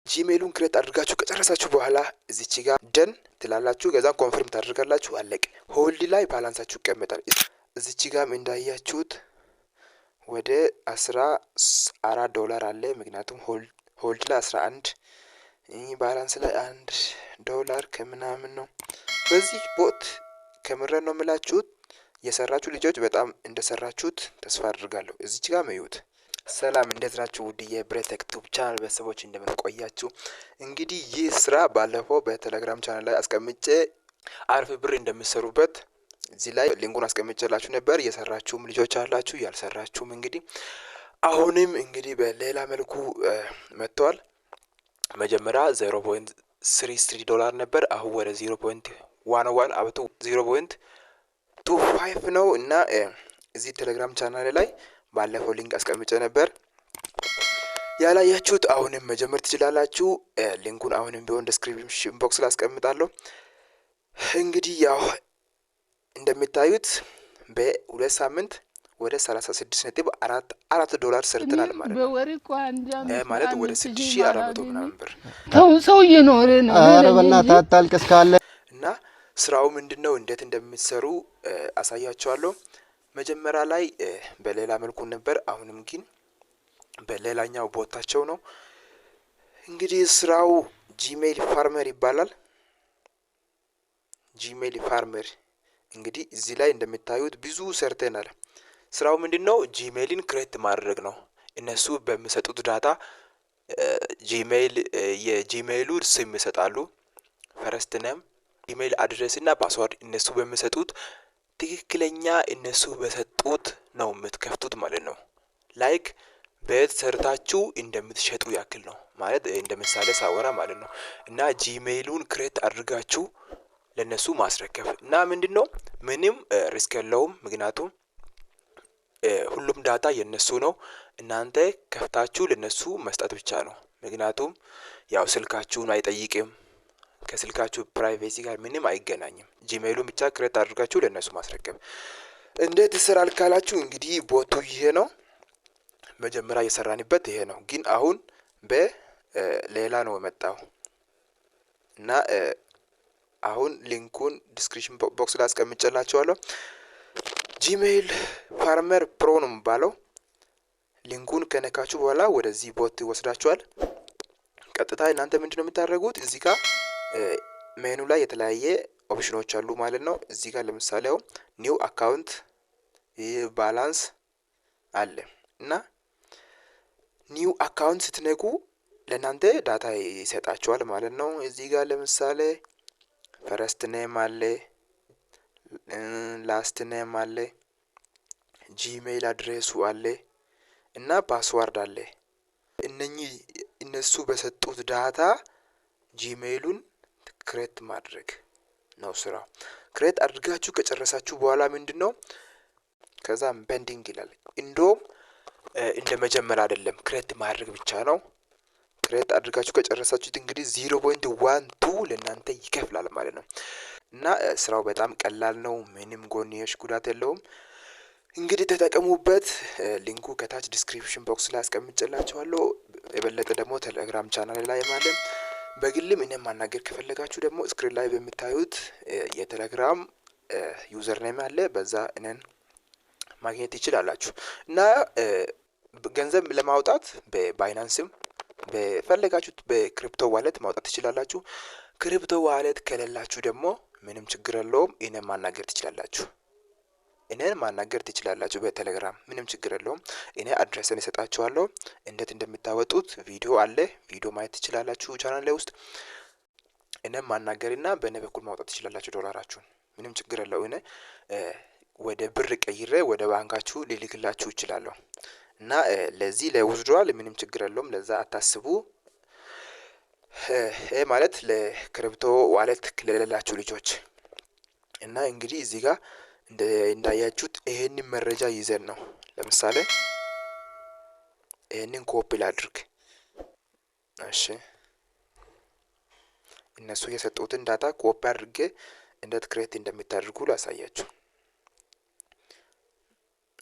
ጂሜሉን ክሬት አድርጋችሁ ከጨረሳችሁ በኋላ እዚች ጋር ደን ትላላችሁ። ከዛ ኮንፈርም ታደርጋላችሁ። አለቀ። ሆልድ ላይ ባላንሳችሁ ይቀመጣል። እዚች ጋር እንዳያችሁት ወደ $14 አለ። ምክንያቱም ሆልድ ላይ 11 ባላንስ ላይ $1 ከምናምን ነው። በዚህ ቦት ከምረን ነው የምላችሁት። የሰራችሁ ልጆች በጣም እንደሰራችሁት ተስፋ አድርጋለሁ። እዚች ጋር መዩት። ሰላም እንዴት ናችሁ? ውድ የብሬቴክ ዩቲዩብ ቻናል ቤተሰቦች እንደምን ቆያችሁ? እንግዲህ ይህ ስራ ባለፈው በቴሌግራም ቻናል ላይ አስቀምጬ አሪፍ ብር እንደምትሰሩበት እዚህ ላይ ሊንኩን አስቀምጬላችሁ ነበር። የሰራችሁም ልጆች አላችሁ፣ ያልሰራችሁም እንግዲህ አሁንም እንግዲህ በሌላ መልኩ መጥቷል። መጀመሪያ $0.33 ነበር። አሁን ወደ 0.11 አብቶ 0.25 ነው እና እዚህ ቴሌግራም ቻናል ላይ ባለፈው ሊንክ አስቀምጬ ነበር። ያላያችሁት አሁንም መጀመር ትችላላችሁ። ሊንኩን አሁንም ቢሆን ዲስክሪፕሽን ቦክስ ላይ አስቀምጣለሁ። እንግዲህ ያው እንደምታዩት በሁለት ሳምንት ወደ $36.4 ሰርተናል ማለት ነው። ማለት ወደ 6400 ምናምን ብር ሰው እየኖረ ነው። ኧረ በእናትህ አታልቅስ ካለ እና ስራው ምንድነው እንዴት እንደምትሰሩ አሳያችኋለሁ። መጀመሪያ ላይ በሌላ መልኩ ነበር፣ አሁንም ግን በሌላኛው ቦታቸው ነው። እንግዲህ ስራው ጂሜል ፋርመር ይባላል። ጂሜል ፋርመር እንግዲህ እዚህ ላይ እንደምታዩት ብዙ ሰርተናል። ስራው ምንድነው? ጂሜልን ክሬት ማድረግ ነው። እነሱ በሚሰጡት ዳታ ጂሜል የጂሜሉ ስም ይሰጣሉ። ፈርስት ኔም፣ ኢሜል አድሬስ እና ፓስወርድ እነሱ በሚሰጡት ትክክለኛ እነሱ በሰጡት ነው የምትከፍቱት ማለት ነው። ላይክ ቤት ሰርታችሁ እንደምትሸጡ ያክል ነው ማለት እንደ ምሳሌ ሳወራ ማለት ነው። እና ጂሜሉን ክሬት አድርጋችሁ ለነሱ ማስረከብ እና ምንድነው ምንም ሪስክ የለውም። ምክንያቱም ሁሉም ዳታ የነሱ ነው። እናንተ ከፍታችሁ ለነሱ መስጠት ብቻ ነው። ምክንያቱም ያው ስልካችሁን አይጠይቅም። ከስልካችሁ ፕራይቬሲ ጋር ምንም አይገናኝም። ጂሜሉን ብቻ ክሬት አድርጋችሁ ለነሱ ማስረከብ። እንዴት ይሰራል ካላችሁ እንግዲህ ቦቱ ይሄ ነው። መጀመሪያ የሰራንበት ይሄ ነው፣ ግን አሁን በሌላ ነው የመጣው እና አሁን ሊንኩን ዲስክሪፕሽን ቦክስ ላይ አስቀምጬላችኋለሁ። ጂሜል ፋርመር ፕሮ ነው የሚባለው። ሊንኩን ከነካችሁ በኋላ ወደዚህ ቦት ይወስዳችኋል። ቀጥታ እናንተ ምንድነው የምታደርጉት? እዚህ ጋር ሜኑ ላይ የተለያየ ኦፕሽኖች አሉ ማለት ነው። እዚህ ጋር ለምሳሌ ኒው አካውንት ባላንስ አለ እና ኒው አካውንት ስትነኩ ለእናንተ ዳታ ይሰጣችኋል ማለት ነው። እዚህ ጋር ለምሳሌ ፈረስት ኔም አለ፣ ላስት ኔም አለ፣ ጂሜል አድሬሱ አለ እና ፓስዋርድ አለ። እነኚህ እነሱ በሰጡት ዳታ ጂሜሉን ክሬት ማድረግ ነው ስራው። ክሬት አድርጋችሁ ከጨረሳችሁ በኋላ ምንድነው ከዛም ፔንዲንግ ይላል። እንደውም እንደ መጀመሪያ አይደለም፣ ክሬት ማድረግ ብቻ ነው። ክሬት አድርጋችሁ ከጨረሳችሁት እንግዲህ 0.12 ለእናንተ ይከፍላል ማለት ነው። እና ስራው በጣም ቀላል ነው። ምንም ጎንዮሽ ጉዳት የለውም። እንግዲህ ተጠቀሙበት። ሊንኩ ከታች ዲስክሪፕሽን ቦክስ ላይ አስቀምጬላችኋለሁ። የበለጠ ደግሞ ቴሌግራም ቻናል ላይ ማለት በግልም እኔም ማናገር ከፈለጋችሁ ደግሞ ስክሪን ላይ በሚታዩት የቴሌግራም ዩዘር ኔም አለ፣ በዛ እኔን ማግኘት ትችላላችሁ። እና ገንዘብ ለማውጣት በባይናንስም በፈለጋችሁት በክሪፕቶ ዋሌት ማውጣት ትችላላችሁ። ክሪፕቶ ዋሌት ከሌላችሁ ደግሞ ምንም ችግር የለውም፣ እኔን ማናገር ትችላላችሁ በቴሌግራም ምንም ችግር የለውም። እኔ አድሬስን እሰጣችኋለሁ። እንዴት እንደምታወጡት ቪዲዮ አለ፣ ቪዲዮ ማየት ትችላላችሁ ቻናል ላይ ውስጥ። እኔን ማናገርና በእኔ በኩል ማውጣት ትችላላችሁ ዶላራችሁን፣ ምንም ችግር የለው። እኔ ወደ ብር ቀይሬ ወደ ባንካችሁ ልልክላችሁ እችላለሁ። እና ለዚህ ለውዝድሯል ምንም ችግር የለውም፣ ለዛ አታስቡ። ይሄ ማለት ለክሪፕቶ ዋሌት ለሌላችሁ ልጆች። እና እንግዲህ እዚህ ጋር እንዳያችሁት ይሄንን መረጃ ይዘን ነው። ለምሳሌ ይሄንን ኮፒ ላድርግ። እሺ እነሱ የሰጡትን ዳታ ኮፒ አድርጌ እንዴት ክሬት እንደምታደርጉ ላሳያችሁ።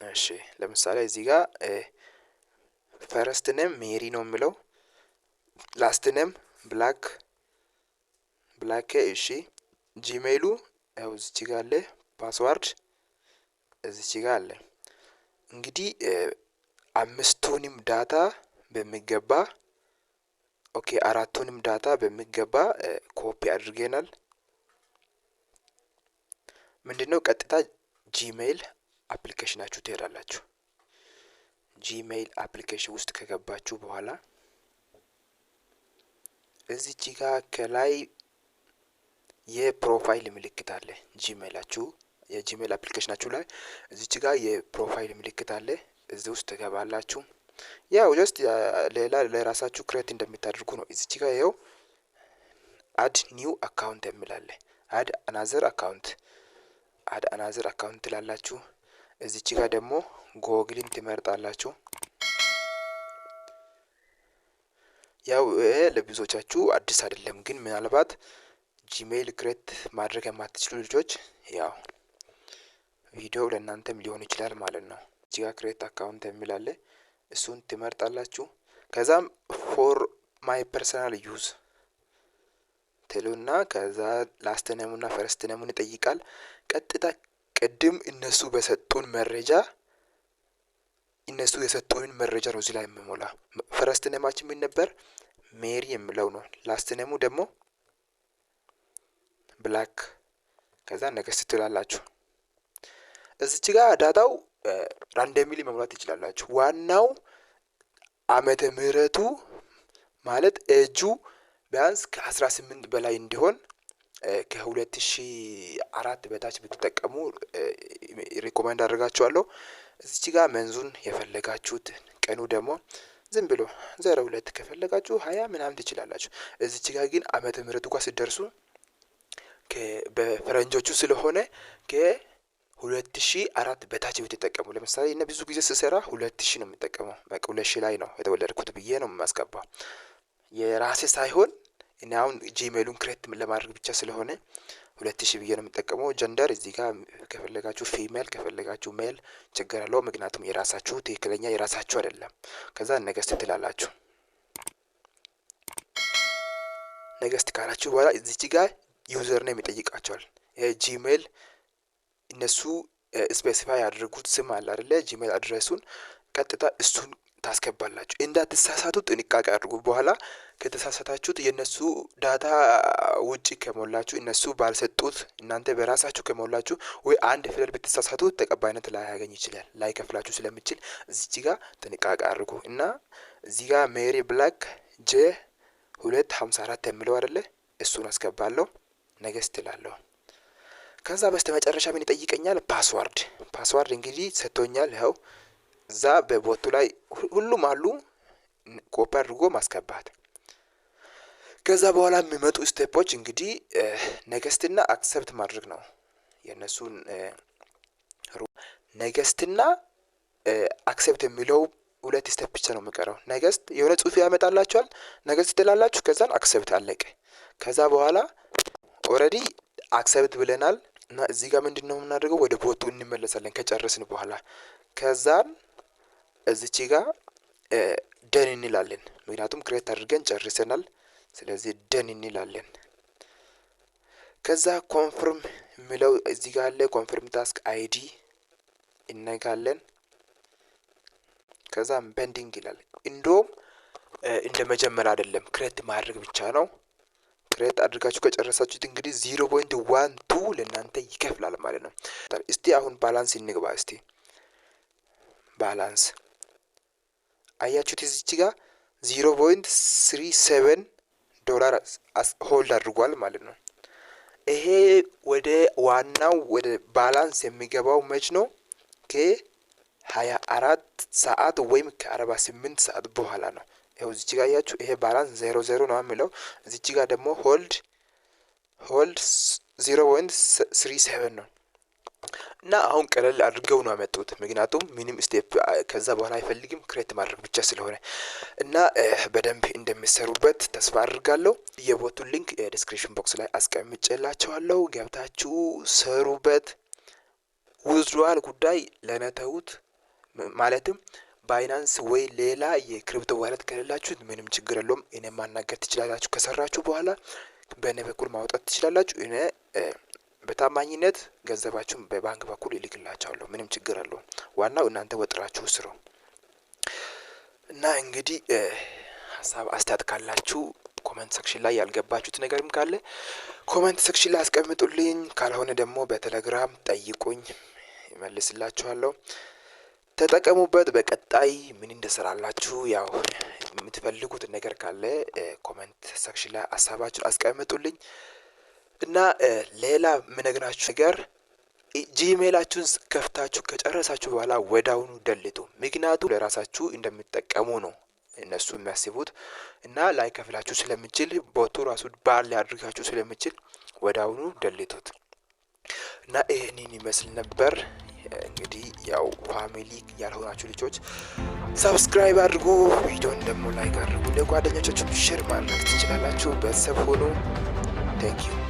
እሺ ለምሳሌ እዚህ ጋር ፈረስት ኔም ሜሪ ነው የሚለው። ላስት ኔም ብላክ እሺ ጂሜይሉ ያው እዚች ጋር አለ ፓስዋርድ እዚች ጋር አለ እንግዲህ አምስቱንም ዳታ በሚገባ ኦኬ አራቱንም ዳታ በሚገባ ኮፒ አድርገናል ምንድነው ቀጥታ ጂሜይል አፕሊኬሽናችሁ ትሄዳላችሁ ጂሜይል አፕሊኬሽን ውስጥ ከገባችሁ በኋላ እዚች ጋር ከላይ የፕሮፋይል ምልክት አለ ጂሜይላችሁ የጂሜይል አፕሊኬሽናችሁ ላይ እዚች ጋር የፕሮፋይል ምልክት አለ እዚህ ውስጥ ተገባላችሁ ያው ጀስት ሌላ ለራሳችሁ ክሬት እንደምታደርጉ ነው እዚች ጋር ይሄው አድ ኒው አካውንት የሚላለ አድ አናዘር አካውንት ትላላችሁ እዚች ጋር ደግሞ ጎግልን ትመርጣላችሁ ያው ለብዙዎቻችሁ አዲስ አይደለም ግን ምናልባት ጂሜይል ክሬት ማድረግ የማትችሉ ልጆች ያው ቪዲዮው ለእናንተም ሊሆን ይችላል ማለት ነው እዚህ ጋር ክሬት አካውንት የሚላለ እሱን ትመርጣላችሁ ከዛም ፎር ማይ ፐርሰናል ዩዝ ትሉና ከዛ ላስት ኔሙና ፈርስት ኔሙን ይጠይቃል ቀጥታ ቅድም እነሱ የሰጡን መረጃ ነው እዚህ ላይ የምሞላ ፈርስት ኔማችን ምን ነበር ሜሪ የሚለው ነው ላስት ኔሙ ደግሞ ብላክ ከዛ ነገስት ትላላችሁ እዚች ጋር ዳታው ራንደምሊ መሙላት ይችላልላችሁ ዋናው ዓመተ ምህረቱ ማለት እጁ ቢያንስ ከ18 በላይ እንዲሆን ከ2004 በታች ብትጠቀሙ ሪኮመንድ አደርጋችኋለሁ እዚች ጋር መንዙን የፈለጋችሁት ቀኑ ደግሞ ዝም ብሎ 02 ከፈለጋችሁ 20 ምናምን ትችላላችሁ እዚች ጋር ግን ዓመተ ምህረቱ ጋር ሲደርሱ በፈረንጆቹ ስለሆነ ከ2004 በታች ብትጠቀሙ ለምሳሌ እነ ብዙ ጊዜ ስሰራ 2000 ነው የምጠቀመው በቃ 2000 ላይ ነው የተወለድኩት ብዬ ነው የማስገባው የራሴ ሳይሆን እና አሁን ጂሜይሉን ክሬት ለማድረግ ብቻ ስለሆነ 2000 ብዬ ነው የምጠቀመው ጀንደር እዚህ ጋር ከፈለጋችሁ ፊሜል ከፈለጋችሁ ሜል ችግር አለው ምክንያቱም የራሳችሁ ትክክለኛ የራሳችሁ አይደለም ከዛ ነገስት ትላላችሁ ነገስት ካላችሁ በኋላ እዚች ጋር ዩዘር ኔም ይጠይቃቸዋል ጂሜይል እነሱ ስፔሲፋይ ያደረጉት ስም አለ አይደለ ጂሜይል አድሬሱን ቀጥታ እሱን ታስገባላችሁ እንዳትሳሳቱ ጥንቃቄ አድርጉ በኋላ ከተሳሳታችሁት የነሱ ዳታ ውጪ ከሞላችሁ እነሱ ባልሰጡት እናንተ በራሳችሁ ከሞላችሁ ወይ አንድ ፊደል ብትሳሳቱ ተቀባይነት ላይ ያገኝ ይችላል ላይ ከፍላችሁ ስለምችል እዚች ጋር ጥንቃቄ አድርጉ እና እዚህ ጋር ሜሪ ብላክ ጄ254 የሚለው አይደለ እሱን አስገባለሁ ነገስት እላለሁ ከዛ በስተመጨረሻ ምን ይጠይቀኛል ፓስዋርድ እንግዲህ ሰጥቶኛል ያው እዛ በቦቱ ላይ ሁሉም አሉ ኮፒ አድርጎ ማስገባት ከዛ በኋላ የሚመጡ ስቴፖች እንግዲህ ነገስትና አክሰፕት ማድረግ ነው የነሱን ነገስትና አክሰፕት የሚለው ሁለት ስቴፕ ብቻ ነው የሚቀረው ነገስት የሆነ ጽሁፍ ያመጣላችኋል ነገስት ትላላችሁ ከዛን አክሰፕት አለቀ ከዛ በኋላ ኦሬዲ አክሰፕት ብለናል እና እዚህ ጋር ምንድነው የምናደርገው ወደ ቦቱ እንመለሳለን ከጨረስን በኋላ ከዛን እዚች ጋር ደን እንላለን ምክንያቱም ክሬት አድርገን ጨርሰናል ስለዚህ ደን እንላለን ከዛ ኮንፈርም የሚለው እዚህ ጋር አለ ኮንፈርም ታስክ አይዲ እነጋለን ከዛ ቤንዲንግ ይላል እንደውም እንደመጀመሪያ አይደለም ክሬት ማድረግ ብቻ ነው ክሬት አድርጋችሁ ከጨረሳችሁት እንግዲህ 0.12 ለእናንተ ይከፍላል ማለት ነው እስቲ አሁን ባላንስ እንግባ እስቲ ባላንስ አያችሁት እዚች ጋር 0.37 ዶላር ሆልድ አድርጓል ማለት ነው ይሄ ወደ ዋናው ወደ ባላንስ የሚገባው መች ነው ከ24 ሰዓት ወይም ከ48 ሰዓት በኋላ ነው ይሄው እዚች ጋር አያችሁ ይሄ ባላንስ 00 ነው የሚለው እዚች ጋር ደግሞ ሆልድ 0.37 ነው እና አሁን ቀለል አድርገው ነው ያመጡት ምክንያቱም ሚኒም ስቴፕ ከዛ በኋላ አይፈልግም ክሬት ማድረግ ብቻ ስለሆነ እና በደንብ እንደምትሰሩበት ተስፋ አድርጋለሁ የቦቱን ሊንክ ዲስክሪፕሽን ቦክስ ላይ አስቀምጬላችኋለሁ ገብታችሁ ሰሩበት ውዝድዋል ጉዳይ ለነተውት ማለትም ባይናንስ ወይ ሌላ የክሪፕቶ ዋሌት ከሌላችሁ ምንም ችግር የለውም። እኔ ማናገር ትችላላችሁ። ከሰራችሁ በኋላ በእኔ በኩል ማውጣት ትችላላችሁ። እኔ በታማኝነት ገንዘባችሁን በባንክ በኩል ይልክላችኋለሁ። ምንም ችግር የለውም። ዋናው እናንተ ወጥራችሁ ስሩ እና እንግዲህ ሀሳብ አስተያየት ካላችሁ ኮሜንት ሴክሽን ላይ ያልገባችሁት ነገርም ካለ ኮሜንት ሴክሽን ላይ አስቀምጡልኝ። ካልሆነ ደግሞ በቴሌግራም ጠይቁኝ፣ እመልስላችኋለሁ። ተጠቀሙበት። በቀጣይ ምን እንደሰራላችሁ ያው የምትፈልጉት ነገር ካለ ኮሜንት ሴክሽን ላይ ሀሳባችሁን አስቀምጡልኝ እና ሌላ የምነግራችሁ ነገር ጂሜላችሁን ከፍታችሁ ከጨረሳችሁ በኋላ ወዳውኑ ደልቱ። ምክንያቱም ለራሳችሁ እንደምትጠቀሙ ነው እነሱ የሚያስቡት እና ላይ ከፍላችሁ ስለምችል ቦቱ ራሱ ባል ሊያድርጋችሁ ስለምችል ወዳውኑ ደልቱት እና ይህንን ይመስል ነበር። እንግዲህ ያው ፋሚሊ ያልሆናችሁ ልጆች ሰብስክራይብ አድርጉ፣ ቪዲዮን ደግሞ ላይክ አድርጉ፣ ለጓደኞቻችሁ ሼር ማድረግ ትችላላችሁ። ቤተሰብ ሁኑ። ቴንክ ዩ